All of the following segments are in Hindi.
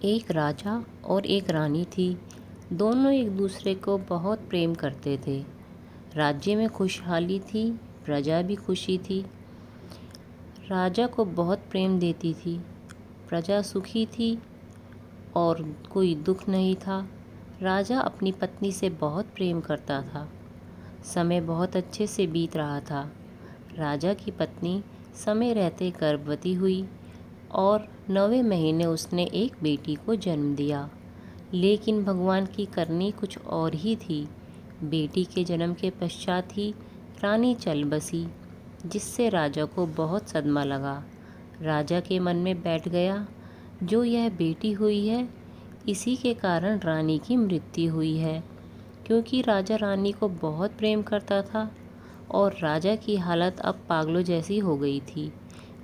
एक राजा और एक रानी थी। दोनों एक दूसरे को बहुत प्रेम करते थे। राज्य में खुशहाली थी, प्रजा भी खुशी थी। राजा को बहुत प्रेम देती थी, प्रजा सुखी थी और कोई दुख नहीं था। राजा अपनी पत्नी से बहुत प्रेम करता था। समय बहुत अच्छे से बीत रहा था। राजा की पत्नी समय रहते गर्भवती हुई और 9वें महीने उसने एक बेटी को जन्म दिया। लेकिन भगवान की करनी कुछ और ही थी। बेटी के जन्म के पश्चात ही रानी चल बसी, जिससे राजा को बहुत सदमा लगा। राजा के मन में बैठ गया, जो यह बेटी हुई है, इसी के कारण रानी की मृत्यु हुई है। क्योंकि राजा रानी को बहुत प्रेम करता था और राजा की हालत अब पागलों जैसी हो गई थी।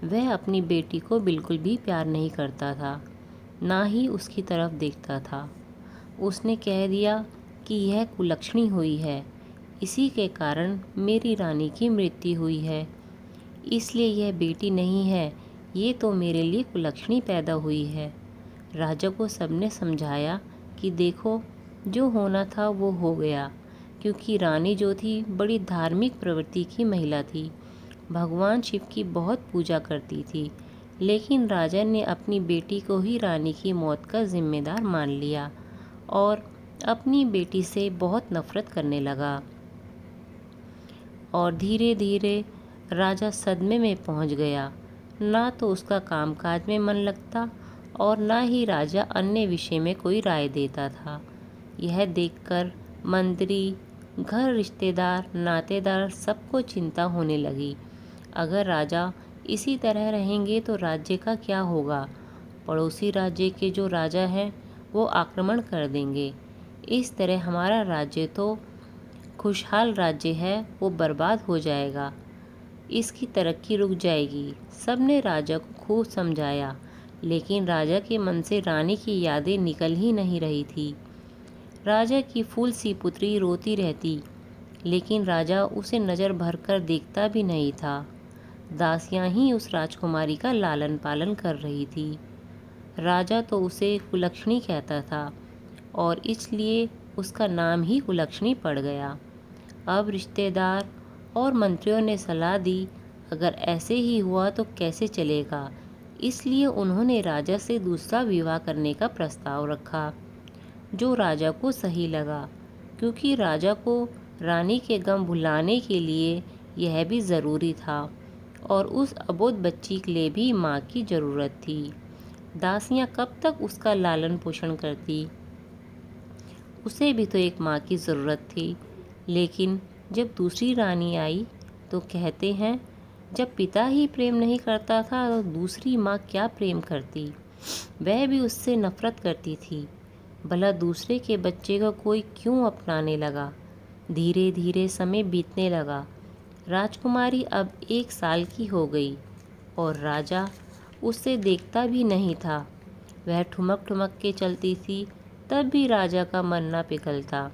वह अपनी बेटी को बिल्कुल भी प्यार नहीं करता था, ना ही उसकी तरफ देखता था। उसने कह दिया कि यह कुलक्षणी हुई है, इसी के कारण मेरी रानी की मृत्यु हुई है, इसलिए यह बेटी नहीं है, ये तो मेरे लिए कुलक्षणी पैदा हुई है। राजा को सबने समझाया कि देखो, जो होना था वो हो गया, क्योंकि रानी जो थी बड़ी धार्मिक प्रवृत्ति की महिला थी, भगवान शिव की बहुत पूजा करती थी। लेकिन राजा ने अपनी बेटी को ही रानी की मौत का जिम्मेदार मान लिया और अपनी बेटी से बहुत नफरत करने लगा। और धीरे धीरे राजा सदमे में पहुंच गया। ना तो उसका कामकाज में मन लगता और ना ही राजा अन्य विषय में कोई राय देता था। यह देखकर मंत्री, घर रिश्तेदार, नातेदार सबको चिंता होने लगी। अगर राजा इसी तरह रहेंगे तो राज्य का क्या होगा? पड़ोसी राज्य के जो राजा हैं वो आक्रमण कर देंगे। इस तरह हमारा राज्य तो खुशहाल राज्य है, वो बर्बाद हो जाएगा, इसकी तरक्की रुक जाएगी। सबने राजा को खूब समझाया, लेकिन राजा के मन से रानी की यादें निकल ही नहीं रही थी। राजा की फूल सी पुत्री रोती रहती, लेकिन राजा उसे नज़र भर कर देखता भी नहीं था। दासियां ही उस राजकुमारी का लालन पालन कर रही थी। राजा तो उसे कुलक्षणी कहता था और इसलिए उसका नाम ही कुलक्षणी पड़ गया। अब रिश्तेदार और मंत्रियों ने सलाह दी, अगर ऐसे ही हुआ तो कैसे चलेगा, इसलिए उन्होंने राजा से दूसरा विवाह करने का प्रस्ताव रखा, जो राजा को सही लगा, क्योंकि राजा को रानी के गम भुलाने के लिए यह भी ज़रूरी था और उस अबोध बच्ची के लिए भी माँ की ज़रूरत थी। दासियाँ कब तक उसका लालन पोषण करती, उसे भी तो एक माँ की ज़रूरत थी। लेकिन जब दूसरी रानी आई तो कहते हैं, जब पिता ही प्रेम नहीं करता था तो दूसरी माँ क्या प्रेम करती। वह भी उससे नफरत करती थी। भला दूसरे के बच्चे को कोई क्यों अपनाने लगा। धीरे धीरे समय बीतने लगा। राजकुमारी अब 1 साल की हो गई और राजा उससे देखता भी नहीं था। वह ठुमक ठुमक के चलती थी, तब भी राजा का मन न पिघलता।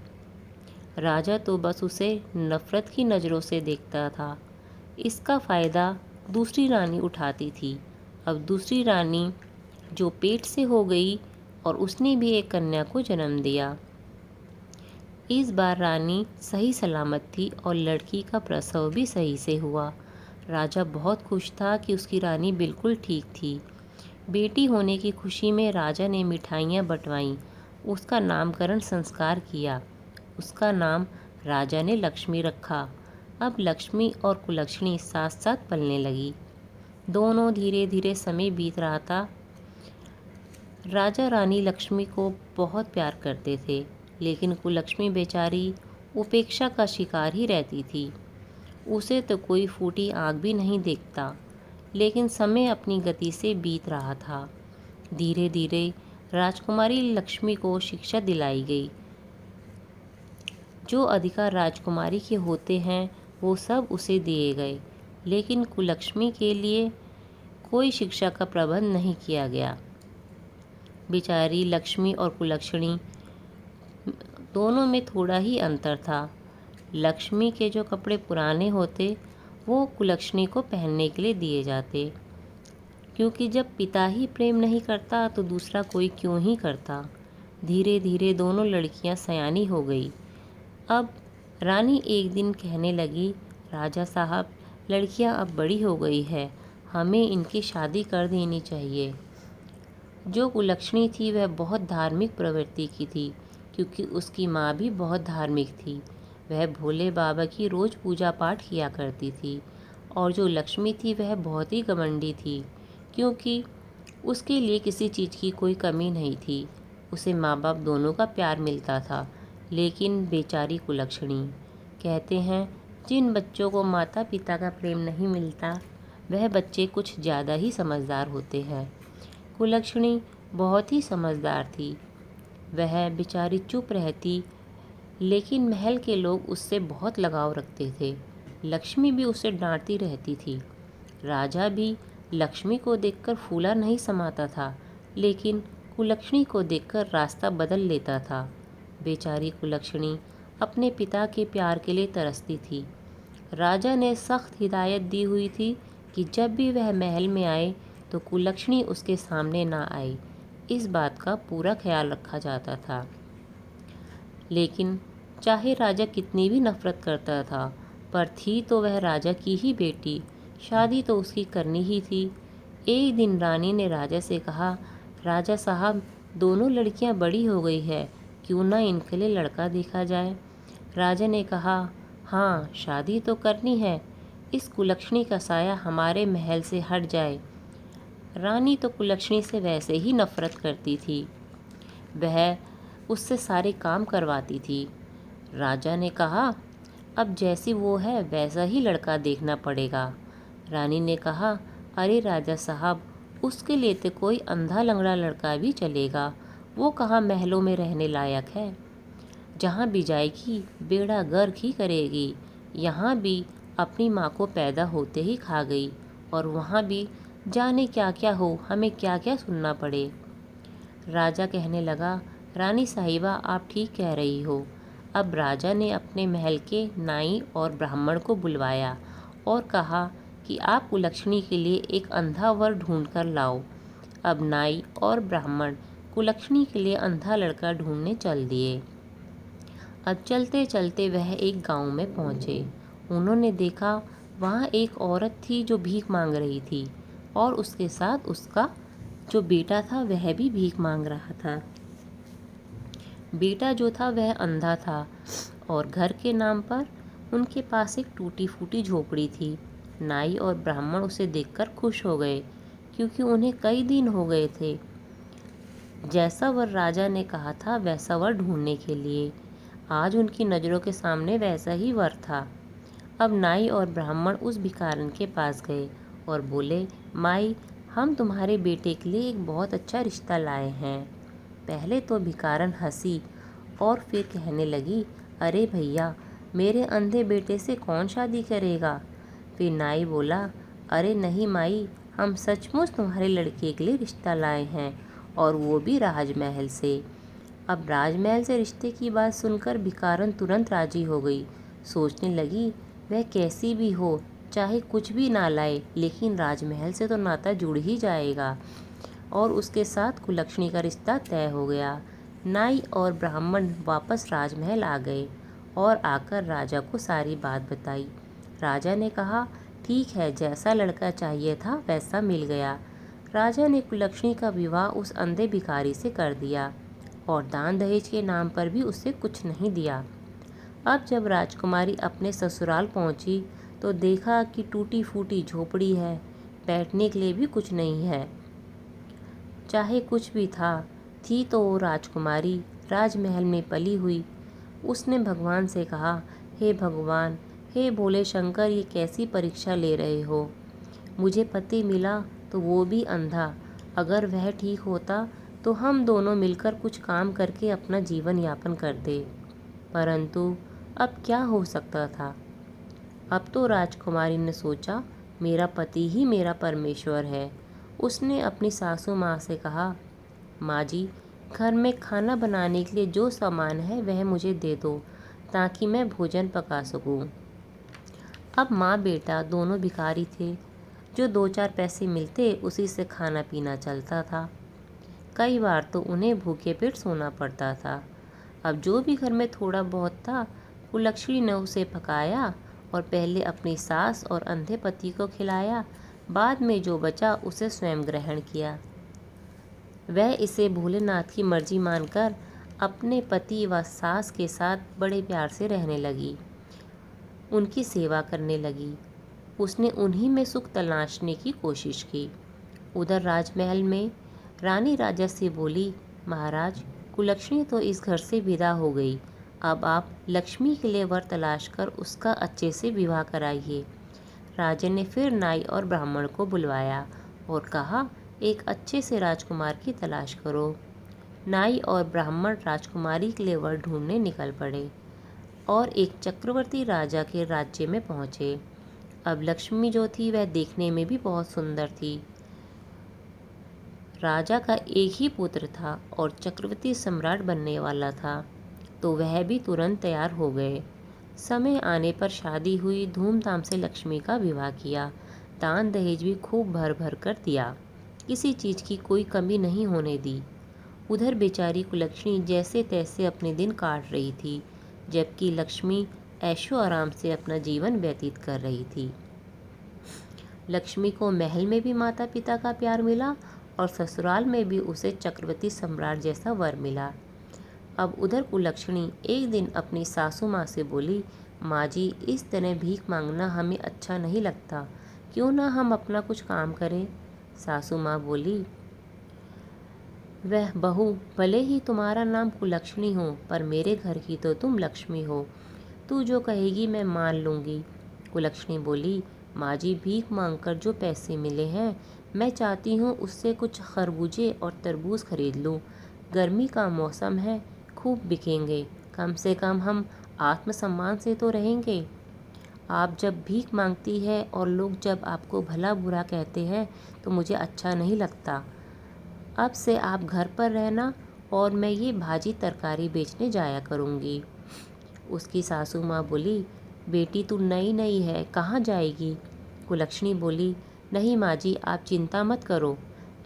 राजा तो बस उसे नफरत की नज़रों से देखता था। इसका फ़ायदा दूसरी रानी उठाती थी। अब दूसरी रानी जो पेट से हो गई और उसने भी एक कन्या को जन्म दिया। इस बार रानी सही सलामत थी और लड़की का प्रसव भी सही से हुआ। राजा बहुत खुश था कि उसकी रानी बिल्कुल ठीक थी। बेटी होने की खुशी में राजा ने मिठाइयाँ बंटवाईं, उसका नामकरण संस्कार किया। उसका नाम राजा ने लक्ष्मी रखा। अब लक्ष्मी और कुलक्षणी साथ साथ पलने लगी। दोनों धीरे धीरे समय बीत रहा था। राजा रानी लक्ष्मी को बहुत प्यार करते थे, लेकिन कुलक्षणी बेचारी उपेक्षा का शिकार ही रहती थी। उसे तो कोई फूटी आँख भी नहीं देखता। लेकिन समय अपनी गति से बीत रहा था। धीरे धीरे राजकुमारी लक्ष्मी को शिक्षा दिलाई गई। जो अधिकार राजकुमारी के होते हैं वो सब उसे दिए गए, लेकिन कुलक्षणी के लिए कोई शिक्षा का प्रबंध नहीं किया गया। बेचारी लक्ष्मी और कुलक्षणी दोनों में थोड़ा ही अंतर था। लक्ष्मी के जो कपड़े पुराने होते वो कुलक्षणी को पहनने के लिए दिए जाते, क्योंकि जब पिता ही प्रेम नहीं करता तो दूसरा कोई क्यों ही करता। धीरे धीरे दोनों लड़कियां सयानी हो गई। अब रानी एक दिन कहने लगी, राजा साहब, लड़कियां अब बड़ी हो गई है, हमें इनकी शादी कर देनी चाहिए। जो कुलक्षणी थी वह बहुत धार्मिक प्रवृत्ति की थी, क्योंकि उसकी माँ भी बहुत धार्मिक थी। वह भोले बाबा की रोज़ पूजा पाठ किया करती थी। और जो लक्ष्मी थी वह बहुत ही घमंडी थी, क्योंकि उसके लिए किसी चीज़ की कोई कमी नहीं थी। उसे माँ बाप दोनों का प्यार मिलता था। लेकिन बेचारी कुलक्षणी, कहते हैं जिन बच्चों को माता पिता का प्रेम नहीं मिलता वह बच्चे कुछ ज़्यादा ही समझदार होते हैं। कुलक्षणी बहुत ही समझदार थी। वह बेचारी चुप रहती, लेकिन महल के लोग उससे बहुत लगाव रखते थे। लक्ष्मी भी उसे डांटती रहती थी। राजा भी लक्ष्मी को देखकर फूला नहीं समाता था, लेकिन कुलक्षणी को देखकर रास्ता बदल लेता था। बेचारी कुलक्षणी अपने पिता के प्यार के लिए तरसती थी। राजा ने सख्त हिदायत दी हुई थी कि जब भी वह महल में आए तो कुलक्षणी उसके सामने ना आए। इस बात का पूरा ख्याल रखा जाता था। लेकिन चाहे राजा कितनी भी नफरत करता था, पर थी तो वह राजा की ही बेटी, शादी तो उसकी करनी ही थी। एक दिन रानी ने राजा से कहा, राजा साहब, दोनों लड़कियां बड़ी हो गई है, क्यों ना इनके लिए लड़का देखा जाए। राजा ने कहा, हाँ, शादी तो करनी है, इस कुलक्षणी का साया हमारे महल से हट जाए। रानी तो कुलक्षणी से वैसे ही नफरत करती थी, वह उससे सारे काम करवाती थी। राजा ने कहा, अब जैसी वो है वैसा ही लड़का देखना पड़ेगा। रानी ने कहा, अरे राजा साहब, उसके लिए तो कोई अंधा लंगड़ा लड़का भी चलेगा, वो कहाँ महलों में रहने लायक है। जहाँ भी जाएगी बेड़ा गर्क ही करेगी। यहाँ भी अपनी माँ को पैदा होते ही खा गई, और वहाँ भी जाने क्या क्या हो, हमें क्या क्या सुनना पड़े। राजा कहने लगा, रानी साहिबा, आप ठीक कह रही हो। अब राजा ने अपने महल के नाई और ब्राह्मण को बुलवाया और कहा कि आप कुलक्षणी के लिए एक अंधा वर ढूंढ कर लाओ। अब नाई और ब्राह्मण कुलक्षणी के लिए अंधा लड़का ढूंढने चल दिए। अब चलते चलते वह एक गांव में पहुंचे। उन्होंने देखा वहां एक औरत थी जो भीख मांग रही थी, और उसके साथ उसका जो बेटा था वह भी भीख मांग रहा था। बेटा जो था वह अंधा था, और घर के नाम पर उनके पास एक टूटी फूटी झोपड़ी थी। नाई और ब्राह्मण उसे देखकर खुश हो गए, क्योंकि उन्हें कई दिन हो गए थे जैसा वर राजा ने कहा था वैसा वर ढूंढने के लिए। आज उनकी नज़रों के सामने वैसा ही वर था। अब नाई और ब्राह्मण उस भिखारन के पास गए और बोले, माई, हम तुम्हारे बेटे के लिए एक बहुत अच्छा रिश्ता लाए हैं। पहले तो भिखारन हंसी और फिर कहने लगी, अरे भैया, मेरे अंधे बेटे से कौन शादी करेगा। फिर नाई बोला, अरे नहीं माई, हम सचमुच तुम्हारे लड़के के लिए रिश्ता लाए हैं, और वो भी राजमहल से। अब राजमहल से रिश्ते की बात सुनकर भिखारन तुरंत राजी हो गई। सोचने लगी, वह कैसी भी हो, चाहे कुछ भी ना लाए, लेकिन राजमहल से तो नाता जुड़ ही जाएगा। और उसके साथ कुलक्षणी का रिश्ता तय हो गया। नाई और ब्राह्मण वापस राजमहल आ गए और आकर राजा को सारी बात बताई। राजा ने कहा, ठीक है, जैसा लड़का चाहिए था वैसा मिल गया। राजा ने कुलक्षणी का विवाह उस अंधे भिखारी से कर दिया, और दान दहेज के नाम पर भी उससे कुछ नहीं दिया। अब जब राजकुमारी अपने ससुराल पहुंची तो देखा कि टूटी फूटी झोपड़ी है, बैठने के लिए भी कुछ नहीं है। चाहे कुछ भी था, थी तो वो राजकुमारी राजमहल में पली हुई। उसने भगवान से कहा, हे भगवान, हे भोले शंकर, ये कैसी परीक्षा ले रहे हो। मुझे पति मिला तो वो भी अंधा। अगर वह ठीक होता तो हम दोनों मिलकर कुछ काम करके अपना जीवन यापन करते, परंतु अब क्या हो सकता था। अब तो राजकुमारी ने सोचा, मेरा पति ही मेरा परमेश्वर है। उसने अपनी सासू माँ से कहा, माँ जी, घर में खाना बनाने के लिए जो सामान है वह मुझे दे दो, ताकि मैं भोजन पका सकूं। अब माँ बेटा दोनों भिखारी थे। जो 2-4 पैसे मिलते उसी से खाना पीना चलता था। कई बार तो उन्हें भूखे पेट सोना पड़ता था। अब जो भी घर में थोड़ा बहुत था, कुलक्षणी ने उसे पकाया और पहले अपनी सास और अंधे पति को खिलाया, बाद में जो बचा उसे स्वयं ग्रहण किया। वह इसे भोलेनाथ की मर्जी मानकर अपने पति व सास के साथ बड़े प्यार से रहने लगी, उनकी सेवा करने लगी। उसने उन्हीं में सुख तलाशने की कोशिश की। उधर राजमहल में रानी राजा से बोली, महाराज, कुलक्षणी तो इस घर से विदा हो गई। अब आप लक्ष्मी के लिए वर तलाश कर उसका अच्छे से विवाह कराइए। राजा ने फिर नाई और ब्राह्मण को बुलवाया और कहा, एक अच्छे से राजकुमार की तलाश करो। नाई और ब्राह्मण राजकुमारी के लिए वर ढूंढने निकल पड़े और एक चक्रवर्ती राजा के राज्य में पहुँचे। अब लक्ष्मी जो थी वह देखने में भी बहुत सुंदर थी। राजा का एक ही पुत्र था और चक्रवर्ती सम्राट बनने वाला था, तो वह भी तुरंत तैयार हो गए। समय आने पर शादी हुई। धूमधाम से लक्ष्मी का विवाह किया। दान दहेज भी खूब भर भर कर दिया। किसी चीज़ की कोई कमी नहीं होने दी। उधर बेचारी कुलक्षणी जैसे तैसे अपने दिन काट रही थी, जबकि लक्ष्मी ऐशो आराम से अपना जीवन व्यतीत कर रही थी। लक्ष्मी को महल में भी माता पिता का प्यार मिला और ससुराल में भी उसे चक्रवर्ती सम्राट जैसा वर मिला। अब उधर कुलक्षणी एक दिन अपनी सासू माँ से बोली, माँ जी, इस तरह भीख मांगना हमें अच्छा नहीं लगता, क्यों ना हम अपना कुछ काम करें। सासू माँ बोली, वह बहू, भले ही तुम्हारा नाम कुलक्षणी हो, पर मेरे घर की तो तुम लक्ष्मी हो। तू जो कहेगी मैं मान लूँगी। कुलक्षणी बोली, माँ जी, भीख मांगकर जो पैसे मिले हैं, मैं चाहती हूँ उससे कुछ खरबूजे और तरबूज खरीद लूँ। गर्मी का मौसम है, खूब बिकेंगे। कम से कम हम आत्मसम्मान से तो रहेंगे। आप जब भीख मांगती है और लोग जब आपको भला बुरा कहते हैं तो मुझे अच्छा नहीं लगता। अब से आप घर पर रहना और मैं ये भाजी तरकारी बेचने जाया करूँगी। उसकी सासू माँ बोली, बेटी तू नई नई है, कहाँ जाएगी। कुलक्षणी बोली, नहीं माँ जी, आप चिंता मत करो।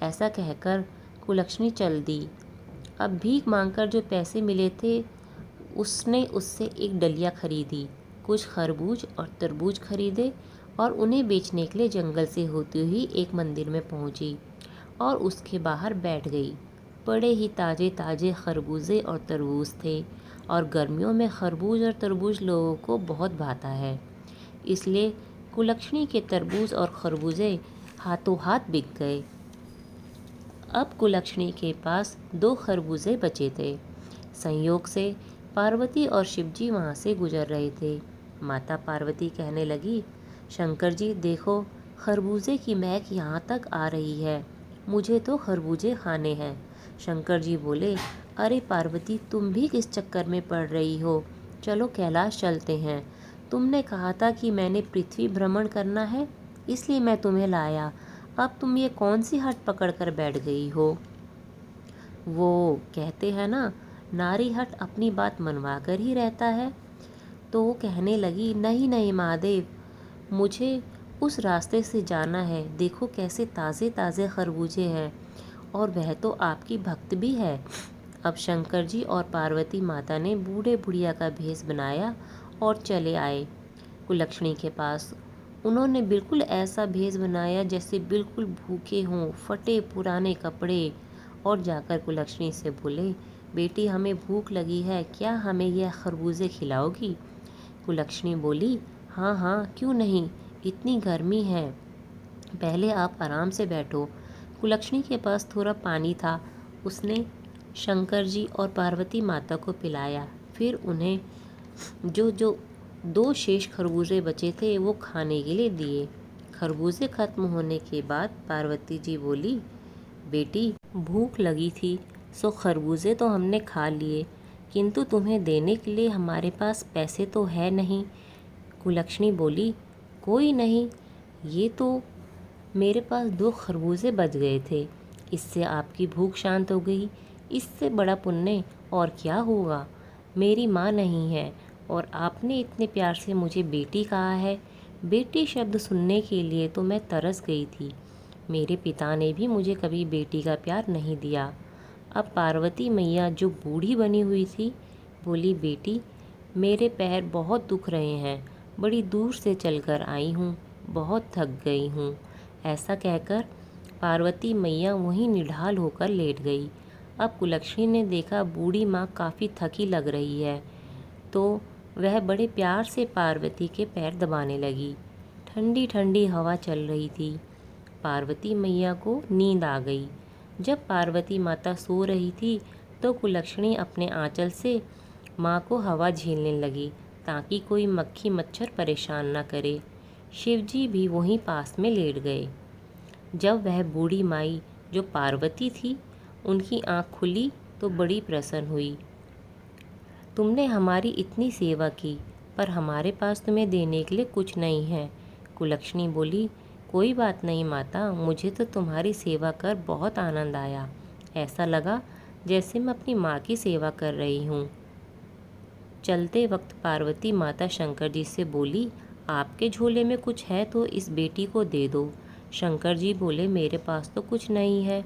ऐसा कहकर कुलक्षणी चल दी। अब भीख मांगकर जो पैसे मिले थे उसने उससे एक डलिया खरीदी, कुछ खरबूज और तरबूज खरीदे और उन्हें बेचने के लिए जंगल से होती हुई एक मंदिर में पहुंची और उसके बाहर बैठ गई। बड़े ही ताज़े ताज़े खरबूजे और तरबूज थे और गर्मियों में खरबूज और तरबूज लोगों को बहुत भाता है, इसलिए कुलक्षणी के तरबूज और खरबूजे हाथों हाथ बिक गए। अब कुलक्षणी के पास 2 खरबूजे बचे थे। संयोग से पार्वती और शिवजी वहाँ से गुजर रहे थे। माता पार्वती कहने लगी, शंकर जी देखो, खरबूजे की महक यहाँ तक आ रही है, मुझे तो खरबूजे खाने हैं। शंकर जी बोले, अरे पार्वती, तुम भी किस चक्कर में पड़ रही हो, चलो कैलाश चलते हैं। तुमने कहा था कि मैंने पृथ्वी भ्रमण करना है, इसलिए मैं तुम्हें लाया। अब तुम ये कौन सी हट पकड़ कर बैठ गई हो। वो कहते हैं ना, नारी हट अपनी बात मनवा कर ही रहता है। तो वो कहने लगी, नहीं नहीं महादेव, मुझे उस रास्ते से जाना है। देखो कैसे ताज़े ताज़े खरबूजे हैं और वह तो आपकी भक्त भी है। अब शंकर जी और पार्वती माता ने बूढ़े बुढ़िया का भेष बनाया और चले आए कुलक्षणी के पास। उन्होंने बिल्कुल ऐसा भेष बनाया जैसे बिल्कुल भूखे हों, फटे पुराने कपड़े, और जाकर कुलक्षणी से बोले, बेटी हमें भूख लगी है, क्या हमें यह खरबूजे खिलाओगी। कुलक्षणी बोली, हाँ हाँ, क्यों नहीं, इतनी गर्मी है, पहले आप आराम से बैठो। कुलक्षणी के पास थोड़ा पानी था, उसने शंकर जी और पार्वती माता को पिलाया। फिर उन्हें जो जो 2 शेष खरबूजे बचे थे वो खाने के लिए दिए। खरबूजे खत्म होने के बाद पार्वती जी बोली, बेटी भूख लगी थी सो खरबूजे तो हमने खा लिए, किंतु तुम्हें देने के लिए हमारे पास पैसे तो है नहीं। कुलक्षणी बोली, कोई नहीं, ये तो मेरे पास 2 खरबूजे बच गए थे, इससे आपकी भूख शांत हो गई। इससे बड़ा पुण्य और क्या होगा। मेरी माँ नहीं है और आपने इतने प्यार से मुझे बेटी कहा है, बेटी शब्द सुनने के लिए तो मैं तरस गई थी। मेरे पिता ने भी मुझे कभी बेटी का प्यार नहीं दिया। अब पार्वती मैया जो बूढ़ी बनी हुई थी बोली, बेटी मेरे पैर बहुत दुख रहे हैं, बड़ी दूर से चलकर आई हूँ, बहुत थक गई हूँ। ऐसा कहकर पार्वती मैया वहीं निढाल होकर लेट गई। अब कुलक्षणी ने देखा बूढ़ी माँ काफ़ी थकी लग रही है, तो वह बड़े प्यार से पार्वती के पैर दबाने लगी। ठंडी ठंडी हवा चल रही थी। पार्वती मैया को नींद आ गई। जब पार्वती माता सो रही थी तो कुलक्षणी अपने आंचल से माँ को हवा झेलने लगी ताकि कोई मक्खी मच्छर परेशान न करे। शिवजी भी वहीं पास में लेट गए। जब वह बूढ़ी माई जो पार्वती थी उनकी आँख खुली तो बड़ी प्रसन्न हुई। तुमने हमारी इतनी सेवा की, पर हमारे पास तुम्हें देने के लिए कुछ नहीं है। कुलक्षणी बोली, कोई बात नहीं माता, मुझे तो तुम्हारी सेवा कर बहुत आनंद आया। ऐसा लगा जैसे मैं अपनी माँ की सेवा कर रही हूँ। चलते वक्त पार्वती माता शंकर जी से बोली, आपके झोले में कुछ है तो इस बेटी को दे दो। शंकर जी बोले, मेरे पास तो कुछ नहीं है।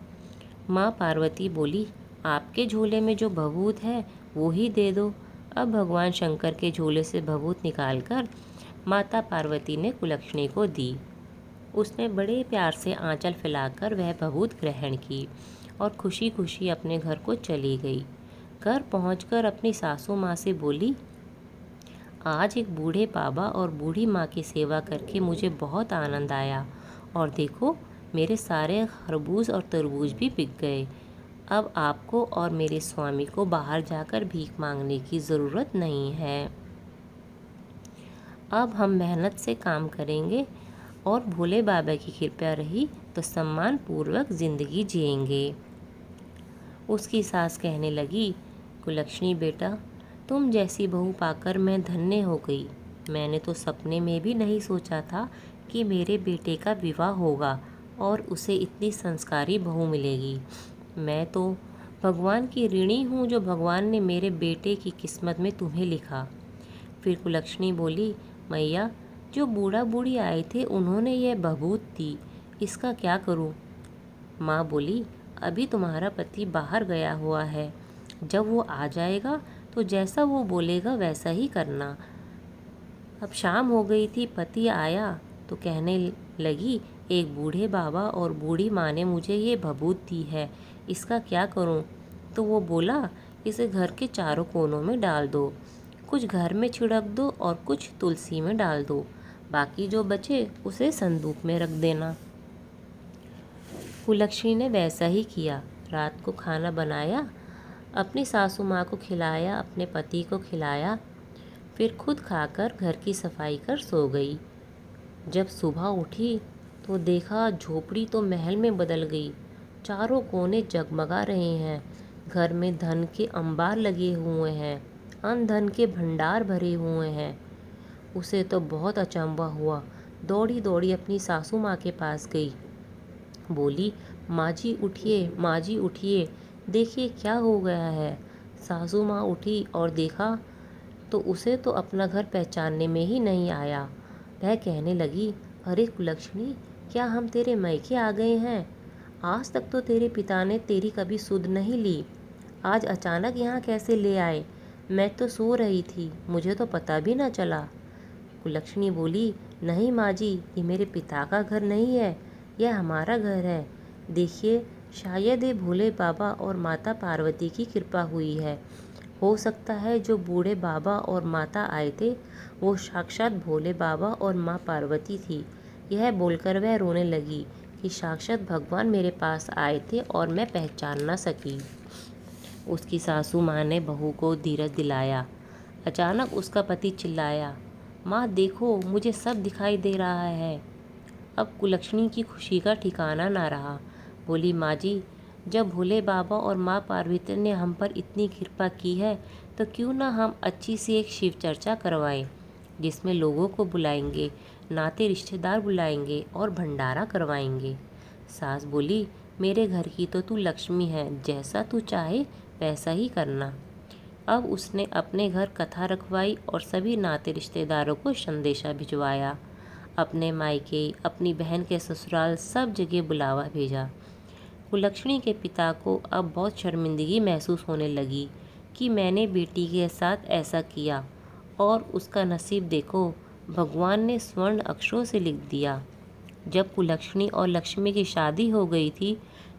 माँ पार्वती बोली, आपके झोले में जो भभूत है वो ही दे दो। अब भगवान शंकर के झोले से भभूत निकालकर माता पार्वती ने कुलक्षणी को दी। उसने बड़े प्यार से आंचल फैलाकर वह भभूत ग्रहण की और खुशी खुशी अपने घर को चली गई। घर पहुंचकर अपनी सासू माँ से बोली, आज एक बूढ़े बाबा और बूढ़ी माँ की सेवा करके मुझे बहुत आनंद आया, और देखो मेरे सारे खरबूज और तरबूज भी बिक गए। अब आपको और मेरे स्वामी को बाहर जाकर भीख मांगने की ज़रूरत नहीं है। अब हम मेहनत से काम करेंगे और भोले बाबा की कृपा रही तो सम्मान पूर्वक ज़िंदगी जिएंगे। उसकी सास कहने लगी, कुलक्षणी बेटा, तुम जैसी बहू पाकर मैं धन्य हो गई। मैंने तो सपने में भी नहीं सोचा था कि मेरे बेटे का विवाह होगा और उसे इतनी संस्कारी बहू मिलेगी। मैं तो भगवान की ऋणी हूँ जो भगवान ने मेरे बेटे की किस्मत में तुम्हें लिखा। फिर कुलक्षणी बोली, मैया, जो बूढ़ा बूढ़ी आए थे उन्होंने यह भभूत दी, इसका क्या करूँ? माँ बोली, अभी तुम्हारा पति बाहर गया हुआ है, जब वो आ जाएगा तो जैसा वो बोलेगा वैसा ही करना। अब शाम हो गई थी। पति आया तो कहने लगी, एक बूढ़े बाबा और बूढ़ी माँ ने मुझे ये भभूत दी है, इसका क्या करूं? तो वो बोला, इसे घर के चारों कोनों में डाल दो, कुछ घर में छिड़क दो और कुछ तुलसी में डाल दो, बाकी जो बचे उसे संदूक में रख देना। कुलक्षणी ने वैसा ही किया। रात को खाना बनाया, अपनी सासू माँ को खिलाया, अपने पति को खिलाया, फिर खुद खाकर घर की सफाई कर सो गई। जब सुबह उठी तो देखा झोपड़ी तो महल में बदल गई। चारों कोने जगमगा रहे हैं। घर में धन के अंबार लगे हुए हैं, अन्न धन के भंडार भरे हुए हैं। उसे तो बहुत अचंभा हुआ। दौड़ी दौड़ी अपनी सासू माँ के पास गई। बोली, माँ जी उठिए, माँ जी उठिए, देखिए क्या हो गया है। सासू माँ उठी और देखा तो उसे तो अपना घर पहचानने में ही नहीं आया। वह कहने लगी, अरे कुलक्षणी, क्या हम तेरे मायके आ गए हैं? आज तक तो तेरे पिता ने तेरी कभी सुध नहीं ली, आज अचानक यहाँ कैसे ले आए? मैं तो सो रही थी, मुझे तो पता भी ना चला। कुलक्षणी बोली, नहीं माँ जी, ये मेरे पिता का घर नहीं है, यह हमारा घर है। देखिए, शायद ये भोले बाबा और माता पार्वती की कृपा हुई है। हो सकता है जो बूढ़े बाबा और माता आए थे वो साक्षात भोले बाबा और माँ पार्वती थी। यह बोलकर वह रोने लगी कि साक्षात भगवान मेरे पास आए थे और मैं पहचान ना सकी। उसकी सासू माँ ने बहू को धीरज दिलाया। अचानक उसका पति चिल्लाया, माँ देखो, मुझे सब दिखाई दे रहा है। अब कुलक्षणी की खुशी का ठिकाना ना रहा। बोली, माँ जी, जब भोले बाबा और माँ पार्वती ने हम पर इतनी कृपा की है तो क्यों ना हम अच्छी सी एक शिव चर्चा करवाएं, जिसमें लोगों को बुलाएंगे, नाते रिश्तेदार बुलाएंगे और भंडारा करवाएंगे। सास बोली, मेरे घर की तो तू लक्ष्मी है, जैसा तू चाहे वैसा ही करना। अब उसने अपने घर कथा रखवाई और सभी नाते रिश्तेदारों को संदेशा भिजवाया। अपने मायके, अपनी बहन के ससुराल सब जगह बुलावा भेजा। कुलक्षणी के पिता को अब बहुत शर्मिंदगी महसूस होने लगी कि मैंने बेटी के साथ ऐसा किया, और उसका नसीब देखो, भगवान ने स्वर्ण अक्षरों से लिख दिया। जब कुलक्षणी और लक्ष्मी की शादी हो गई थी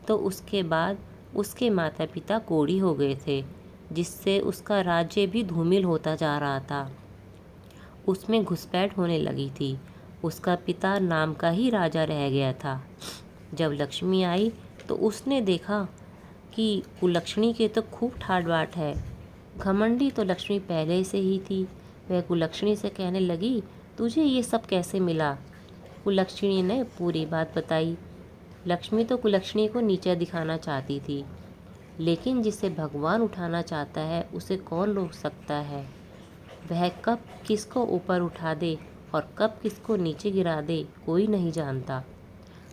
तो उसके बाद उसके माता पिता कोढ़ी हो गए थे, जिससे उसका राज्य भी धूमिल होता जा रहा था। उसमें घुसपैठ होने लगी थी। उसका पिता नाम का ही राजा रह गया था। जब लक्ष्मी आई तो उसने देखा कि कुलक्षणी के तो खूब ठाट बाट है। घमंडी तो लक्ष्मी पहले से ही थी। वह कुलक्षणी से कहने लगी, तुझे ये सब कैसे मिला? कुलक्षणी ने पूरी बात बताई। लक्ष्मी तो कुलक्षणी को नीचा दिखाना चाहती थी, लेकिन जिसे भगवान उठाना चाहता है उसे कौन रोक सकता है? वह कब किसको ऊपर उठा दे और कब किसको नीचे गिरा दे, कोई नहीं जानता।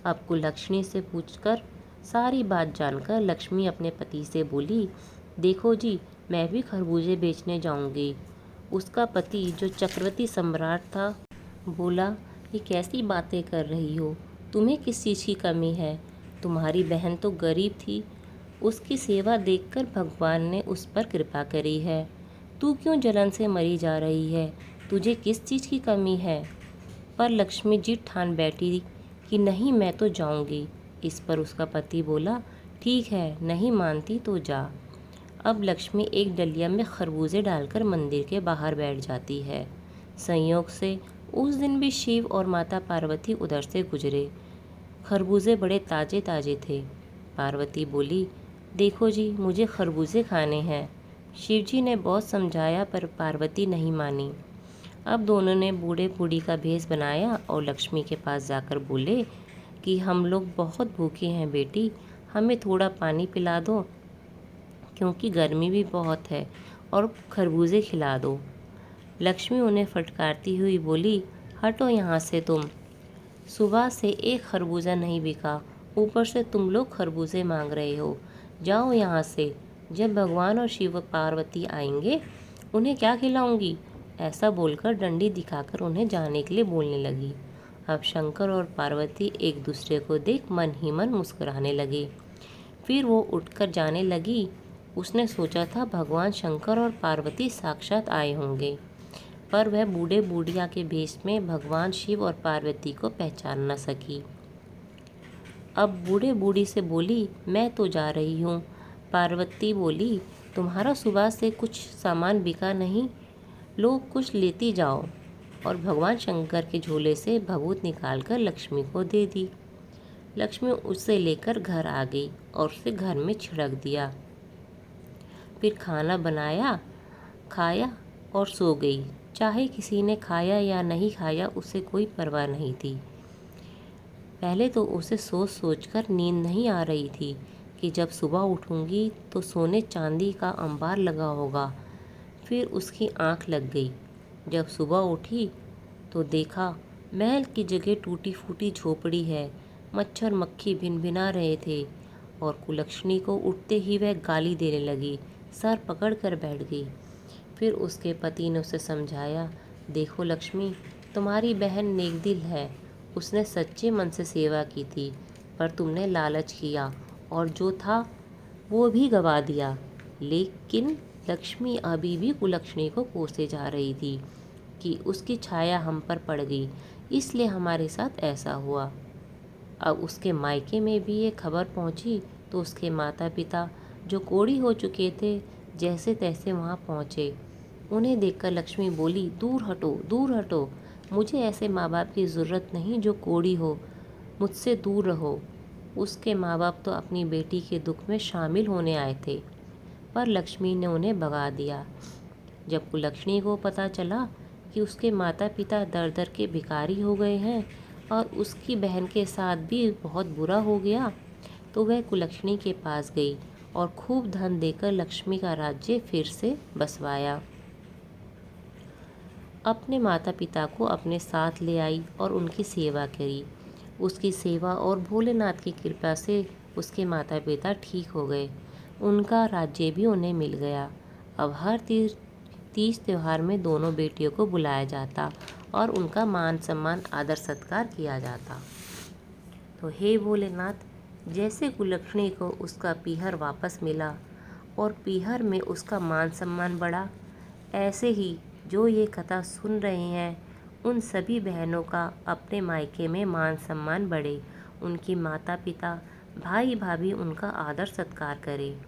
अब कुलक्षणी से पूछकर सारी बात जानकर लक्ष्मी अपने पति से बोली, देखो जी, मैं भी खरबूजे बेचने जाऊंगी। उसका पति जो चक्रवर्ती सम्राट था बोला, ये कैसी बातें कर रही हो? तुम्हें किस चीज़ की कमी है? तुम्हारी बहन तो गरीब थी, उसकी सेवा देखकर भगवान ने उस पर कृपा करी है। तू क्यों जलन से मरी जा रही है? तुझे किस चीज़ की कमी है? पर लक्ष्मी जी ठान बैठी कि नहीं, मैं तो जाऊंगी। इस पर उसका पति बोला, ठीक है, नहीं मानती तो जा। अब लक्ष्मी एक डलिया में खरबूजे डालकर मंदिर के बाहर बैठ जाती है। संयोग से उस दिन भी शिव और माता पार्वती उधर से गुजरे। खरबूजे बड़े ताजे ताजे थे। पार्वती बोली, देखो जी, मुझे खरबूजे खाने हैं। शिव जी ने बहुत समझाया पर पार्वती नहीं मानी। अब दोनों ने बूढ़े बूढ़ी का भेष बनाया और लक्ष्मी के पास जाकर बोले कि हम लोग बहुत भूखे हैं बेटी, हमें थोड़ा पानी पिला दो, क्योंकि गर्मी भी बहुत है, और खरबूजे खिला दो। लक्ष्मी उन्हें फटकारती हुई बोली, हटो यहाँ से तुम। सुबह से एक खरबूजा नहीं बिका, ऊपर से तुम लोग खरबूजे मांग रहे हो। जाओ यहाँ से। जब भगवान और शिव पार्वती आएंगे उन्हें क्या खिलाऊंगी? ऐसा बोलकर डंडी दिखाकर उन्हें जाने के लिए बोलने लगी। अब शंकर और पार्वती एक दूसरे को देख मन ही मन मुस्कुराने लगे। फिर वो उठकर जाने लगी। उसने सोचा था भगवान शंकर और पार्वती साक्षात आए होंगे, पर वह बूढ़े बूढ़िया के भेष में भगवान शिव और पार्वती को पहचान न सकी। अब बूढ़े बूढ़ी से बोली, मैं तो जा रही हूँ। पार्वती बोली, तुम्हारा सुबह से कुछ सामान बिका नहीं, लो कुछ लेती जाओ। और भगवान शंकर के झोले से भभूत निकालकर लक्ष्मी को दे दी। लक्ष्मी उसे लेकर घर आ गई और उसे घर में छिड़क दिया। फिर खाना बनाया, खाया और सो गई। चाहे किसी ने खाया या नहीं खाया, उसे कोई परवाह नहीं थी। पहले तो उसे सोच सोचकर नींद नहीं आ रही थी कि जब सुबह उठूंगी तो सोने चांदी का अंबार लगा होगा। फिर उसकी आंख लग गई। जब सुबह उठी तो देखा महल की जगह टूटी फूटी झोपड़ी है। मच्छर मक्खी भिनभिना रहे थे और कुलक्षणी को उठते ही वह गाली देने लगी, सर पकड़ कर बैठ गई। फिर उसके पति ने उसे समझाया, देखो लक्ष्मी, तुम्हारी बहन नेकदिल है, उसने सच्चे मन से सेवा की थी, पर तुमने लालच किया और जो था वो भी गवा दिया। लेकिन लक्ष्मी अभी भी कुलक्षणी को कोसे जा रही थी कि उसकी छाया हम पर पड़ गई, इसलिए हमारे साथ ऐसा हुआ। अब उसके मायके में भी ये खबर पहुंची तो उसके माता पिता जो कोढ़ी हो चुके थे जैसे तैसे वहां पहुंचे। उन्हें देखकर लक्ष्मी बोली, दूर हटो, दूर हटो, मुझे ऐसे माँ बाप की ज़रूरत नहीं जो कोढ़ी हो, मुझसे दूर रहो। उसके माँ बाप तो अपनी बेटी के दुख में शामिल होने आए थे, पर लक्ष्मी ने उन्हें भगा दिया। जब कुलक्षणी को पता चला कि उसके माता पिता दर दर के भिखारी हो गए हैं और उसकी बहन के साथ भी बहुत बुरा हो गया, तो वह कुलक्षणी के पास गई और खूब धन देकर लक्ष्मी का राज्य फिर से बसवाया। अपने माता पिता को अपने साथ ले आई और उनकी सेवा करी। उसकी सेवा और भोलेनाथ की कृपा से उसके माता पिता ठीक हो गए। उनका राज्य भी उन्हें मिल गया। अब हर तीज त्यौहार में दोनों बेटियों को बुलाया जाता और उनका मान सम्मान आदर सत्कार किया जाता। तो हे भोलेनाथ, जैसे कुलक्षणी को उसका पीहर वापस मिला और पीहर में उसका मान सम्मान बढ़ा, ऐसे ही जो ये कथा सुन रहे हैं उन सभी बहनों का अपने मायके में मान सम्मान बढ़े, उनकी माता पिता भाई भाभी उनका आदर सत्कार करें।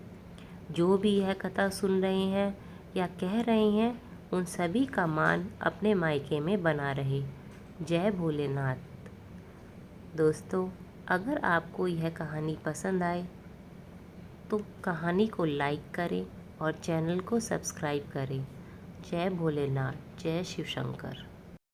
जो भी यह कथा सुन रहे हैं या कह रहे हैं उन सभी का मान अपने मायके में बना रहे। जय भोलेनाथ। दोस्तों, अगर आपको यह कहानी पसंद आए तो कहानी को लाइक करें और चैनल को सब्सक्राइब करें। जय भोलेनाथ, जय शिव शंकर।